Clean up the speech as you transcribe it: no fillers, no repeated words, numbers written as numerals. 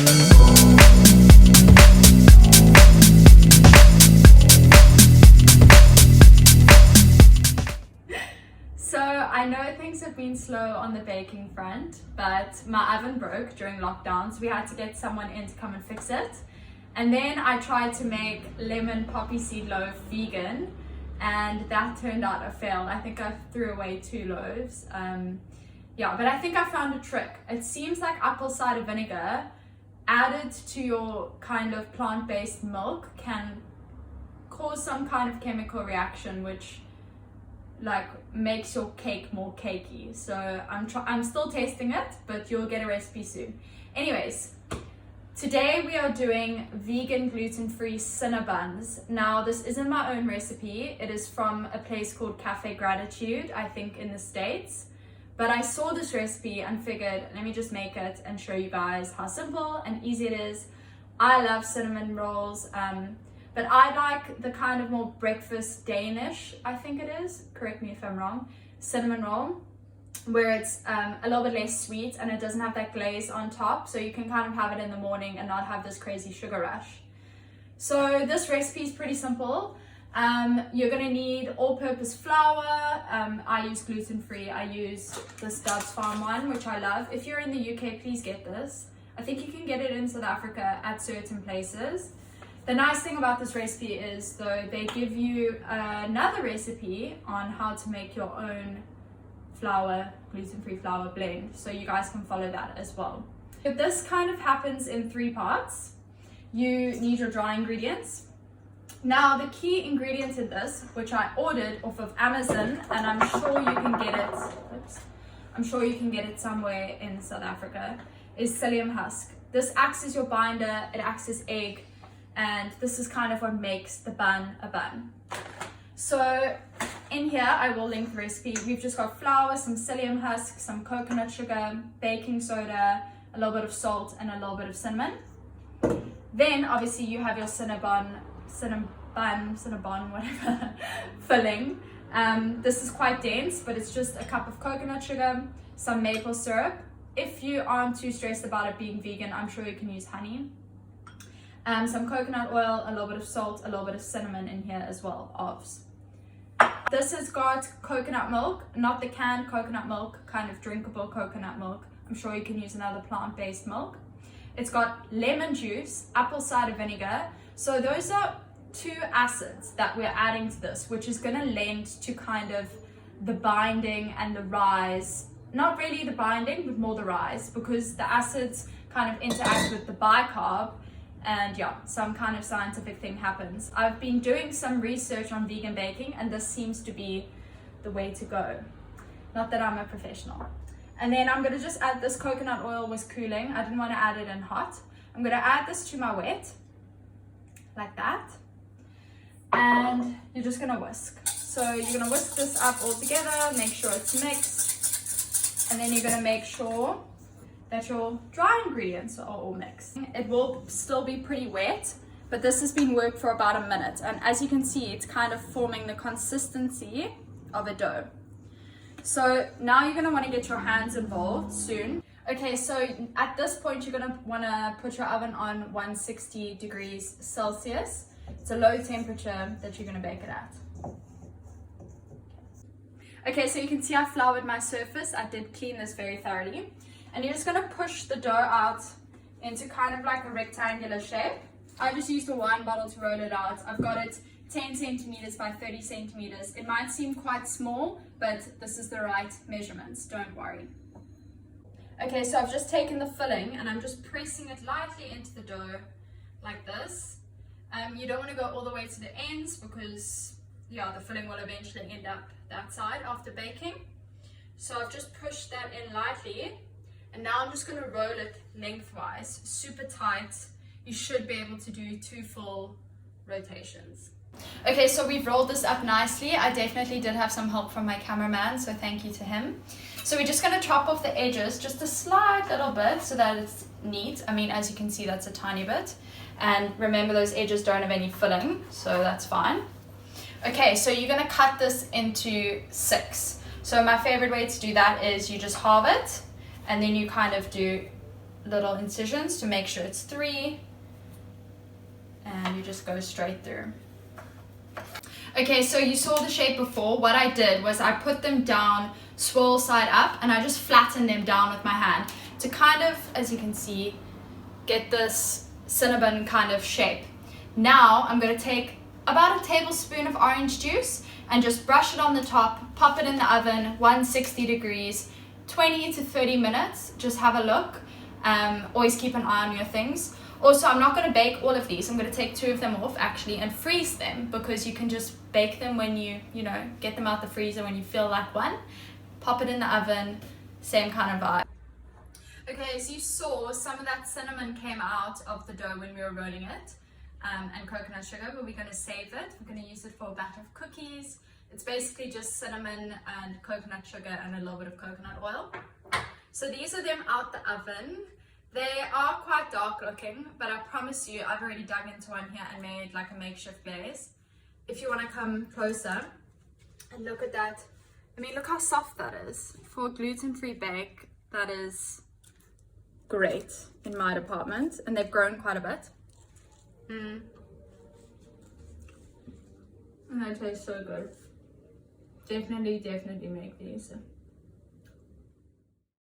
So I know things have been slow on the baking front, but my oven broke during lockdown, so we had to get someone in to come and fix it. And then I tried to make lemon poppy seed loaf vegan, and that turned out a fail. I think I threw away 2 loaves. Yeah, but I think I found a trick. It seems like apple cider vinegar added to your kind of plant-based milk can cause some kind of chemical reaction which like makes your cake more cakey. So I'm still tasting it, but you'll get a recipe soon. Anyways, today we are doing vegan gluten-free cinnabuns. Now this isn't my own recipe. It is from a place called Cafe Gratitude, I think in the States. But I saw this recipe and figured, let me just make it and show you guys how simple and easy it is. I love cinnamon rolls, but I like the kind of more breakfast Danish, I think it is, correct me if I'm wrong, cinnamon roll, where it's a little bit less sweet and it doesn't have that glaze on top, so you can kind of have it in the morning and not have this crazy sugar rush. So this recipe is pretty simple. You're going to need all-purpose flour. I use gluten-free. I use the Stubbs Farm one, which I love. If you're in the UK, please get this. I think you can get it in South Africa at certain places. The nice thing about this recipe is, though, they give you another recipe on how to make your own flour, gluten-free flour blend, so you guys can follow that as well. This kind of happens in 3 parts. You need your dry ingredients. Now the key ingredient in this, which I ordered off of Amazon, and I'm sure you can get it, I'm sure you can get it somewhere in South Africa, is psyllium husk. This acts as your binder, it acts as egg, and this is kind of what makes the bun a bun. So in here, I will link the recipe. We've just got flour, some psyllium husk, some coconut sugar, baking soda, a little bit of salt, and a little bit of cinnamon. Then obviously you have your cinnabon, whatever, filling. This is quite dense, but it's just a cup of coconut sugar, some maple syrup. If you aren't too stressed about it being vegan, I'm sure you can use honey. Some coconut oil, a little bit of salt, a little bit of cinnamon in here as well, Ovs. This has got coconut milk, not the canned coconut milk, kind of drinkable coconut milk. I'm sure you can use another plant-based milk. It's got lemon juice, apple cider vinegar. So those are 2 acids that we're adding to this, which is going to lend to kind of the binding and the rise. Not really the binding, but more the rise, because the acids kind of interact with the bicarb, and yeah, some kind of scientific thing happens. I've been doing some research on vegan baking, and this seems to be the way to go. Not that I'm a professional. And then I'm going to just add this. Coconut oil was cooling. I didn't want to add it in hot. I'm going to add this to my wet, like that. And you're just going to whisk. So you're going to whisk this up all together, make sure it's mixed. And then you're going to make sure that your dry ingredients are all mixed. It will still be pretty wet, but this has been worked for about a minute. And as you can see, it's kind of forming the consistency of a dough. So now you're going to want to get your hands involved soon. Okay, so at this point, you're going to want to put your oven on 160 degrees Celsius. It's a low temperature that you're going to bake it at. Okay, so you can see I floured my surface. I did clean this very thoroughly. And you're just going to push the dough out into kind of like a rectangular shape. I just used a wine bottle to roll it out. I've got it 10 centimeters by 30 centimeters. It might seem quite small, but this is the right measurements, don't worry. Okay, so I've just taken the filling and I'm just pressing it lightly into the dough like this. You don't want to go all the way to the ends because yeah, the filling will eventually end up that side after baking. So I've just pushed that in lightly. And now I'm just going to roll it lengthwise, super tight. You should be able to do 2 full rotations. Okay, so we've rolled this up nicely. I definitely did have some help from my cameraman, so thank you to him. So we're just going to chop off the edges just a slight little bit so that it's neat. I mean, as you can see, that's a tiny bit. And remember, those edges don't have any filling, so that's fine. Okay, so you're going to cut this into 6. So my favorite way to do that is you just halve it. And then you kind of do little incisions to make sure it's 3, and you just go straight through. Okay, so you saw the shape before. What I did was I put them down swirl side up, and I just flattened them down with my hand to kind of, as you can see, get this cinnamon kind of shape. Now I'm going to take about a tablespoon of orange juice and just brush it on the top, pop it in the oven, 160 degrees, 20 to 30 minutes. Just have a look. Always keep an eye on your things. Also, I'm not going to bake all of these. I'm going to take 2 of them off actually and freeze them, because you can just bake them when you get them out the freezer when you feel like one. Pop it in the oven, same kind of vibe. Okay, as you saw, some of that cinnamon came out of the dough when we were rolling it, and coconut sugar, but we're going to save it. We're going to use it for a batch of cookies. It's basically just cinnamon and coconut sugar and a little bit of coconut oil. So these are them out the oven. They are quite dark looking, but I promise you, I've already dug into one here and made like a makeshift glaze. If you want to come closer and look at that, I mean, look how soft that is. For a gluten-free bake, that is great in my department, and they've grown quite a bit. And they taste so good. Definitely make these.